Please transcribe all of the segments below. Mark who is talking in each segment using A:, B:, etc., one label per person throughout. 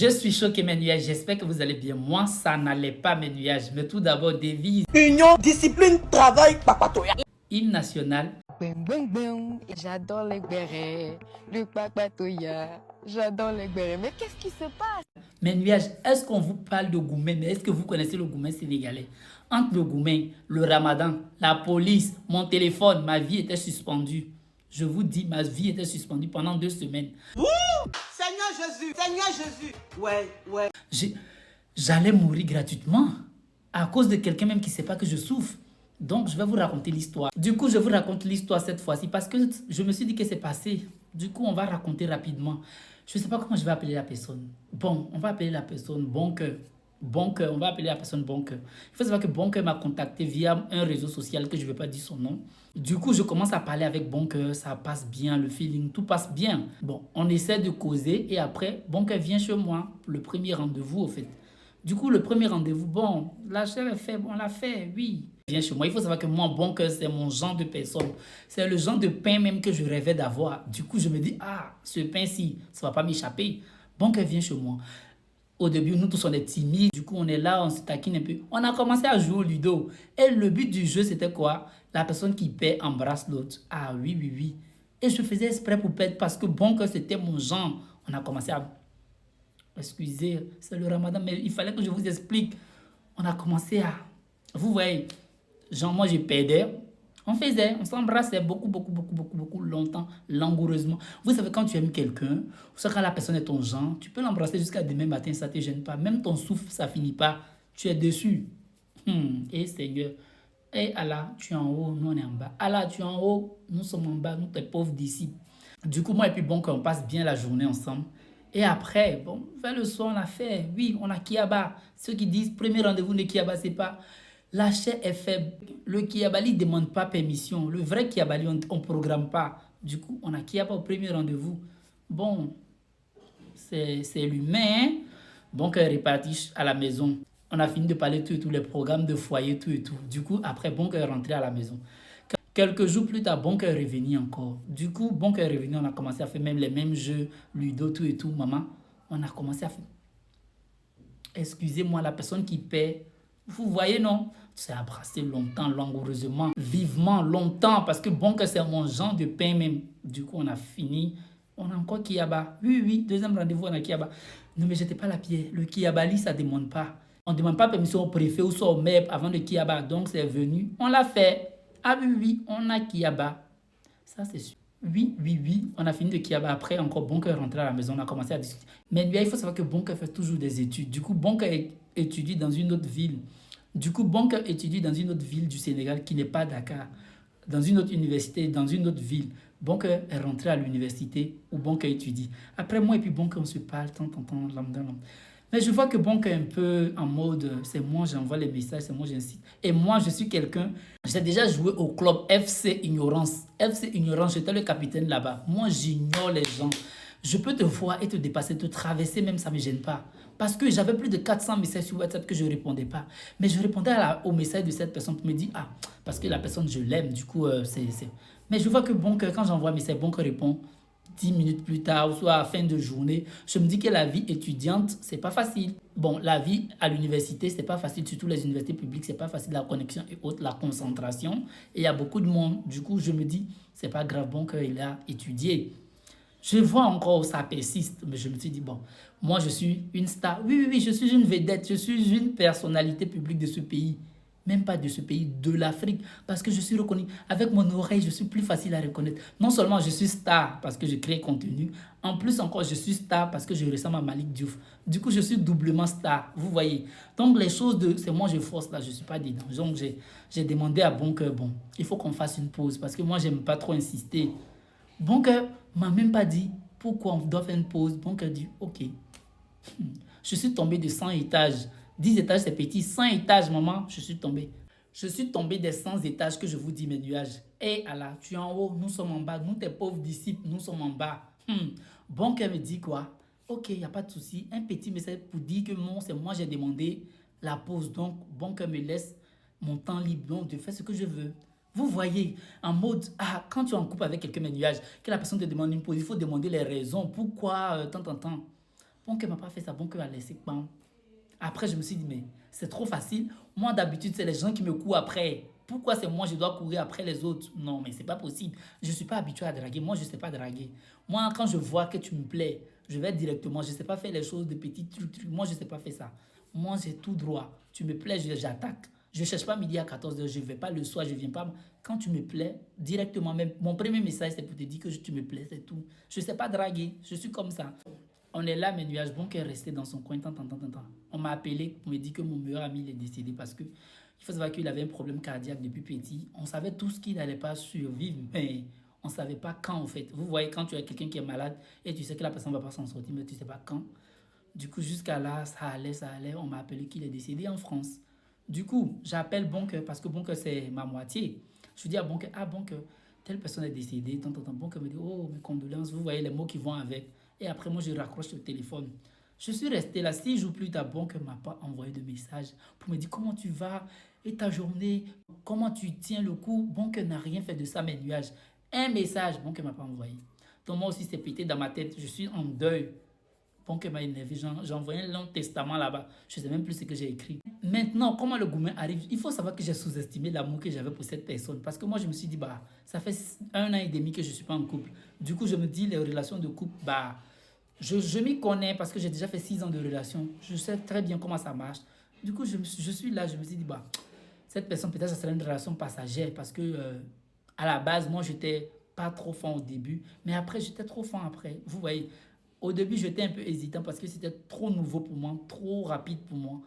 A: Je suis choqué mes nuages, j'espère que vous allez bien. Moi, ça n'allait pas mes nuages. Mais tout d'abord, devise.
B: Union, discipline, travail, papatoya.
A: Hymne national.
C: Bang, bang, bang. J'adore les bérets, le papatoya. J'adore les bérets. Mais qu'est-ce qui se passe?
A: Mes nuages, est-ce qu'on vous parle de Goumé? Mais est-ce que vous connaissez le Goumé sénégalais? Entre le Goumé, le Ramadan, la police, mon téléphone, ma vie était suspendue. Je vous dis, ma vie était suspendue pendant 2 semaines.
B: Seigneur Jésus, Seigneur Jésus. Ouais.
A: J'allais mourir gratuitement à cause de quelqu'un même qui ne sait pas que je souffre. Donc, je vais vous raconter l'histoire. Du coup, je vous raconte l'histoire cette fois-ci parce que je me suis dit que c'est passé. Du coup, on va raconter rapidement. Je ne sais pas comment je vais appeler la personne. Bon, on va appeler la personne Bon Cœur. Bon Cœur, on va appeler la personne Bon Cœur. Il faut savoir que Bon Cœur m'a contacté via un réseau social que je ne vais pas dire son nom. Du coup, je commence à parler avec Bon Cœur, ça passe bien, le feeling, tout passe bien. Bon, on essaie de causer et après, Bon Cœur vient chez moi, le premier rendez-vous au fait. Du coup, le premier rendez-vous, bon, la chair est faite, on l'a fait, oui. Viens chez moi. Il faut savoir que moi, Bon Cœur, c'est mon genre de personne. C'est le genre de pain même que je rêvais d'avoir. Du coup, je me dis, ah, ce pain-ci, ça ne va pas m'échapper. Bon Cœur vient chez moi. Au début, nous tous, on est timides. Du coup, on est là, on se taquine un peu. On a commencé à jouer au Ludo. Et le but du jeu, c'était quoi? La personne qui perd embrasse l'autre. Ah oui. Et je faisais exprès pour perdre parce que Bon Cœur, c'était mon genre. On a commencé à... Excusez, c'est le Ramadan, mais il fallait que je vous explique. On a commencé à... Vous voyez, genre moi, je perdais. On s'embrassait beaucoup, longtemps, langoureusement. Vous savez, quand tu aimes quelqu'un, ou ça, quand la personne est ton genre, tu peux l'embrasser jusqu'à demain matin, ça ne te gêne pas. Même ton souffle, ça ne finit pas. Tu es dessus. Et Seigneur, et Allah, tu es en haut, nous on est en bas. Allah, tu es en haut, nous sommes en bas, nous tes pauvres disciples. Du coup, moi et puis Bon Cœur, on passe bien la journée ensemble. Et après, bon, vers le soir, on a fait, oui, on a Kiaba. Ceux qui disent, premier rendez-vous de Kiaba, c'est pas... La chair est faible. Le Kiabali ne demande pas permission. Le vrai Kiabali, on ne programme pas. Du coup, on a Kiaba au premier rendez-vous. Bon, c'est l'humain. Hein? Bon, Cœur est reparti à la maison. On a fini de parler tout et tout, les programmes de foyer, tout et tout. Du coup, après, Bon Cœur est rentré à la maison. Quelques jours plus tard, Bon Cœur est revenu encore. Du coup, Bon Cœur est revenu, on a commencé à faire même les mêmes jeux, Ludo, tout et tout. Maman, on a commencé à faire... Excusez-moi, la personne qui paie... Vous voyez, non? C'est abrassé longtemps, langoureusement, vivement, longtemps, parce que Bon Cœur, c'est mon genre de pain même. Du coup, on a fini. On a encore Kiaba. Oui, deuxième rendez-vous, on a Kiaba. Ne me jetez pas la pierre. Le Kiabali, ça ne demande pas. On ne demande pas permission au préfet ou soit au maire avant le Kiaba. Donc, c'est venu. On l'a fait. Ah oui, on a Kiaba. Ça, c'est sûr. Oui. On a fini de Kiaba. Après, encore Bon Cœur est rentré à la maison. On a commencé à discuter. Mais il faut savoir que Bon Cœur fait toujours des études. Du coup, Bon Cœur étudie dans une autre ville. Du coup, Bon Cœur étudie dans une autre ville du Sénégal qui n'est pas Dakar. Dans une autre université, dans une autre ville. Bon Cœur est rentré à l'université où Bon Cœur étudie. Après, moi et puis Bon Cœur, on se parle, lambda. Mais je vois que Bon Cœur est un peu en mode, c'est moi, j'envoie les messages, c'est moi, j'incite. Et moi, je suis quelqu'un, j'ai déjà joué au club FC Ignorance. FC Ignorance, j'étais le capitaine là-bas. Moi, j'ignore les gens. Je peux te voir et te dépasser, te traverser, même ça ne me gêne pas. Parce que j'avais plus de 400 messages sur WhatsApp que je ne répondais pas. Mais je répondais au message de cette personne pour me dire, ah, parce que la personne, je l'aime, du coup, c'est... Mais je vois que Bon Cœur, quand j'envoie un message, Bon Cœur répond 10 minutes plus tard, ou soit à la fin de journée. Je me dis que la vie étudiante, c'est pas facile. Bon, la vie à l'université, c'est pas facile, surtout les universités publiques, c'est pas facile, la connexion et autres, la concentration. Et il y a beaucoup de monde. Du coup, je me dis, c'est pas grave, Bon Cœur, il a étudié. Je vois encore, ça persiste, mais je me suis dit, bon, moi je suis une star. Oui, je suis une vedette, je suis une personnalité publique de ce pays. Même pas de ce pays, de l'Afrique, parce que je suis reconnu. Avec mon oreille, je suis plus facile à reconnaître. Non seulement je suis star parce que je crée contenu, en plus encore, je suis star parce que je ressemble à Malik Diouf. Du coup, je suis doublement star, vous voyez. Donc, les choses c'est moi, je force là, je ne suis pas dedans. Donc, j'ai demandé à Bon Cœur, bon, il faut qu'on fasse une pause parce que moi, j'aime pas trop insister. Bon Cœur m'a même pas dit pourquoi on doit faire une pause. Bon Cœur dit, ok. Je suis tombé de 100 étages. 10 étages, c'est petit. 100 étages, maman, je suis tombé. Je suis tombé des 100 étages que je vous dis, mes nuages. Hé, Allah, tu es en haut, nous sommes en bas. Nous, tes pauvres disciples, nous sommes en bas. Bon Cœur me dit quoi? Ok, il n'y a pas de souci. Un petit message pour dire que non, c'est moi, j'ai demandé la pause. Donc, Bon Cœur me laisse mon temps libre. Donc, de faire ce que je veux. Vous voyez, en mode, quand tu es en couple avec quelqu'un, mes nuages, que la personne te demande une pause, il faut demander les raisons. Pourquoi, tant. Bon cœur m'a pas fait ça, bon cœur a laissé. Bam. Après, je me suis dit, mais c'est trop facile. Moi, d'habitude, c'est les gens qui me courent après. Pourquoi c'est moi, je dois courir après les autres? Non, mais c'est pas possible. Je suis pas habitué à draguer. Moi, je sais pas draguer. Moi, quand je vois que tu me plais, je vais directement. Je sais pas faire les choses de petits trucs. Moi, je sais pas faire ça. Moi, j'ai tout droit. Tu me plais, j'attaque. Je cherche pas midi à 14h. Je vais pas le soir, je viens pas. Quand tu me plais, directement, même mon premier message, c'est pour te dire que tu me plais, c'est tout. Je sais pas draguer. Je suis comme ça. On est là, mes nuages. Bon, qui est resté dans son coin, tant. On m'a appelé pour me dire que mon meilleur ami il est décédé parce que il faut savoir qu'il avait un problème cardiaque depuis petit. On savait tous qu'il n'allait pas survivre, mais on ne savait pas quand en fait. Vous voyez, quand tu as quelqu'un qui est malade et tu sais que la personne ne va pas s'en sortir, mais tu ne sais pas quand. Du coup, jusqu'à là, ça allait. On m'a appelé qu'il est décédé en France. Du coup, j'appelle Boncoeur parce que Boncoeur, c'est ma moitié. Je dis à Boncoeur, Boncoeur, telle personne est décédée. Boncoeur me dit, oh, mes condoléances. Vous voyez les mots qui vont avec. Et après, moi, je raccroche le téléphone. Je suis resté là 6 jours plus tard. Boncoeur ne m'a pas envoyé de message pour me dire comment tu vas et ta journée, comment tu tiens le coup. Boncoeur n'a rien fait de ça, mes nuages. Un message, Boncoeur ne m'a pas envoyé. Donc, moi aussi, c'est pété dans ma tête. Je suis en deuil. Boncoeur m'a énervé. J'ai envoyé un long testament là-bas. Je ne sais même plus ce que j'ai écrit. Maintenant, comment le gourmet arrive? Il faut savoir que j'ai sous-estimé l'amour que j'avais pour cette personne. Parce que moi, je me suis dit, ça fait 1 an et demi que je ne suis pas en couple. Du coup, je me dis, les relations de couple, je m'y connais parce que j'ai déjà fait 6 ans de relation. Je sais très bien comment ça marche. Du coup, je suis là, je me suis dit, cette personne, peut-être, ça serait une relation passagère parce que, à la base, moi, j'étais pas trop fan au début, mais après, j'étais trop fan après. Vous voyez, au début, j'étais un peu hésitant parce que c'était trop nouveau pour moi, trop rapide pour moi.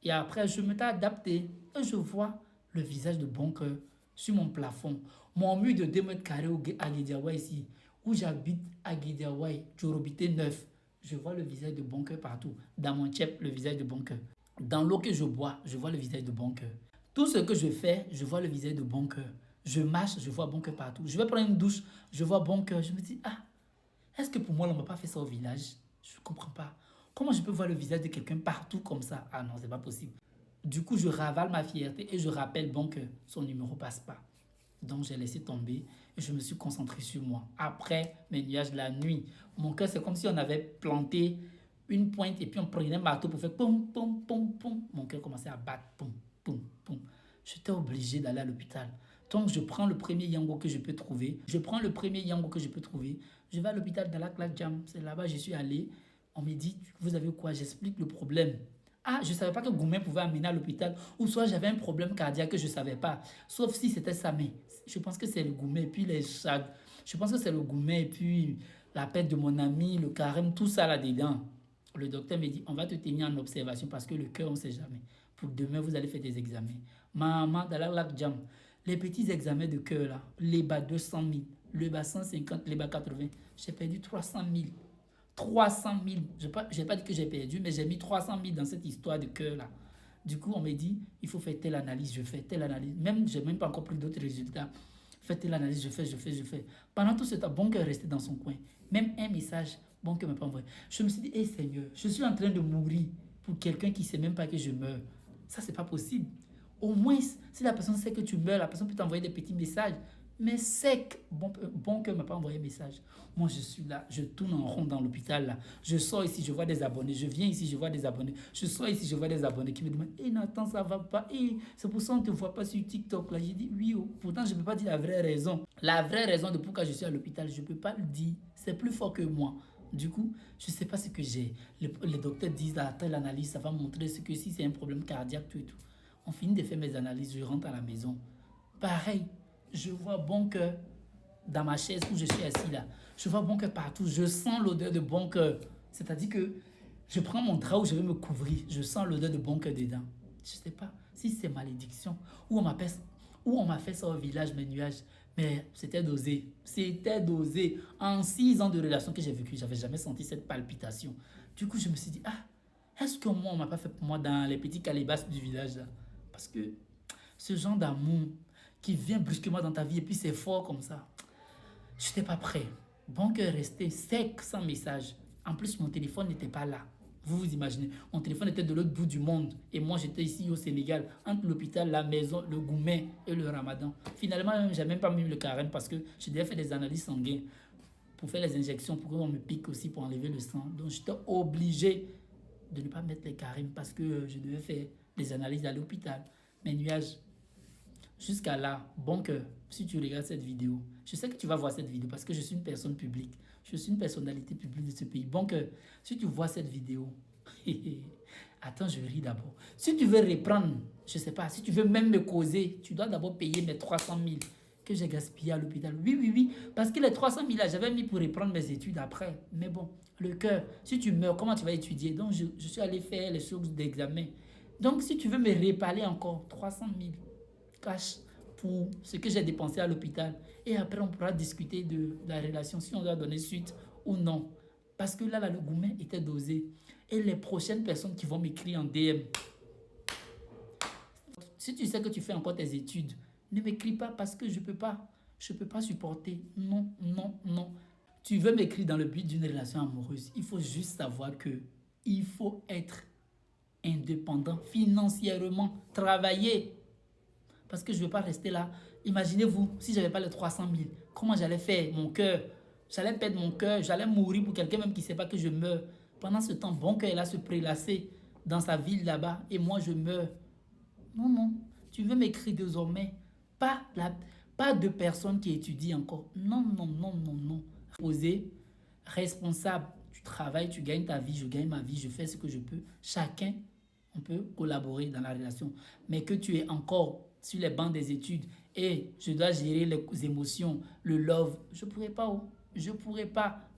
A: Et après, je me suis adapté et je vois le visage de Boncoeur sur mon plafond. Mon mur de 2 mètres carrés à Guédiawaye ici, où j'habite à Guédiawaye, Djorobité 9. Je vois le visage de Boncoeur partout. Dans mon tchèp, le visage de Boncoeur. Dans l'eau que je bois, je vois le visage de Boncoeur. Tout ce que je fais, je vois le visage de Boncoeur. Je marche, je vois Boncoeur partout. Je vais prendre une douche, je vois Boncoeur. Je me dis, est-ce que pour moi, on ne m'a pas fait ça au village? Je ne comprends pas. Comment je peux voir le visage de quelqu'un partout comme ça? Ah non, c'est pas possible. Du coup, je ravale ma fierté et je rappelle Boncoeur. Son numéro passe pas. Donc, j'ai laissé tomber et je me suis concentré sur moi. Après, mes nuages, la nuit, mon cœur, c'est comme si on avait planté une pointe et puis on prenait un marteau pour faire poum, poum, poum, poum. Mon cœur commençait à battre, poum, poum, poum. J'étais obligé d'aller à l'hôpital. Donc, je prends le premier yango que je peux trouver. Je vais à l'hôpital d'Alak-Lak-Jam. C'est là-bas que je suis allé. On me dit, vous avez quoi? J'explique le problème. Je ne savais pas que Goumen pouvait amener à l'hôpital. Ou soit j'avais un problème cardiaque que je ne savais pas. Sauf si c'était ça. Mais je pense que c'est le Goumen. Et puis je pense que c'est le Goumen. Et puis la perte de mon ami, le carême, tout ça là-dedans. Le docteur me dit, on va te tenir en observation parce que le cœur, on ne sait jamais. Pour demain, vous allez faire des examens. Maman, dans la lac jam, les petits examens de cœur là, les bas 200 000, les bas 150, les bas 80, j'ai perdu 300 000. 300 000. Je n'ai pas dit que j'ai perdu, mais j'ai mis 300 000 dans cette histoire de cœur là. Du coup, on me dit, il faut faire telle analyse, je fais telle analyse. Je n'ai même pas encore pris d'autres résultats. Faites telle analyse, je fais. Pendant tout ce temps, Boncoeur est resté dans son coin. Même un message, Boncoeur ne m'a pas envoyé. Je me suis dit, Seigneur, je suis en train de mourir pour quelqu'un qui ne sait même pas que je meurs. Ça, c'est pas possible. Au moins, si la personne sait que tu meurs, la personne peut t'envoyer des petits messages. Mais sec, Boncoeur ne m'a pas envoyé message. Moi, je suis là, je tourne en rond dans l'hôpital là. Je sors ici, je vois des abonnés. Je viens ici, je vois des abonnés. Je sors ici, je vois des abonnés qui me demandent, Nathan, ça va pas. C'est pour ça qu'on ne te voit pas sur TikTok là. J'ai dit oui. Pourtant, je ne peux pas dire la vraie raison. La vraie raison de pourquoi je suis à l'hôpital, je ne peux pas le dire. C'est plus fort que moi. Du coup, je ne sais pas ce que j'ai. Les docteurs disent, telle analyse, ça va montrer ce que si c'est un problème cardiaque, tout et tout. On finit de faire mes analyses, je rentre à la maison. Pareil. Je vois Boncoeur dans ma chaise où je suis assis là. Je vois Boncoeur partout. Je sens l'odeur de Boncoeur. C'est-à-dire que je prends mon drap où je vais me couvrir. Je sens l'odeur de Boncoeur dedans. Je ne sais pas si c'est malédiction ou on m'a fait ça au village, mes nuages. Mais c'était dosé. C'était dosé. En 6 ans de relation que j'ai vécu, je n'avais jamais senti cette palpitation. Du coup, je me suis dit, est-ce que moi, on ne m'a pas fait pour moi dans les petits calebasses du village là? Parce que ce genre d'amour qui vient brusquement dans ta vie et puis c'est fort comme ça. Je n'étais pas prêt. Boncoeur est resté sec, sans message. En plus, mon téléphone n'était pas là. Vous vous imaginez, mon téléphone était de l'autre bout du monde. Et moi, j'étais ici au Sénégal, entre l'hôpital, la maison, le Goumen et le Ramadan. Finalement, je n'ai même pas mis le carême parce que j'ai déjà fait des analyses sanguines. pour faire les injections, pour qu'on me pique aussi pour enlever le sang. Donc, j'étais obligé de ne pas mettre les carimes parce que je devais faire des analyses à l'hôpital. Mes nuages, jusqu'à là, bon cœur, si tu regardes cette vidéo, je sais que tu vas voir cette vidéo parce que je suis une personne publique. Je suis une personnalité publique de ce pays. Bon cœur, si tu vois cette vidéo, attends, je ris d'abord. Si tu veux reprendre, je ne sais pas, si tu veux même me causer, tu dois d'abord payer mes 300 000 que j'ai gaspillé à l'hôpital. Oui, parce que les 300 000 là, j'avais mis pour reprendre mes études après. Mais bon, le cœur, si tu meurs, comment tu vas étudier? Donc, je suis allé faire les choses d'examen. Donc, si tu veux me réparer encore 300 000 cash pour ce que j'ai dépensé à l'hôpital. Et après, on pourra discuter de la relation, si on doit donner suite ou non. Parce que là, le gourmet était dosé. Et les prochaines personnes qui vont m'écrire en DM, si tu sais que tu fais encore tes études, ne m'écris pas parce que je peux pas supporter. Non. Tu veux m'écrire dans le but d'une relation amoureuse. Il faut juste savoir que il faut être indépendant financièrement, travailler. Parce que je ne veux pas rester là. Imaginez-vous, si je n'avais pas les 300 000, comment j'allais faire mon cœur? J'allais perdre mon cœur, j'allais mourir pour quelqu'un même qui ne sait pas que je meurs. Pendant ce temps, bon cœur, il a se prélasser dans sa ville là-bas et moi je meurs. Non. Tu veux m'écrire désormais. Pas de personne qui étudie encore. Non. Posé, responsable. Tu travailles, tu gagnes ta vie, je gagne ma vie, je fais ce que je peux. Chacun, on peut collaborer dans la relation. Mais que tu es encore sur les bancs des études et je dois gérer les émotions, le love, je ne pourrais pas. Je ne pourrais pas.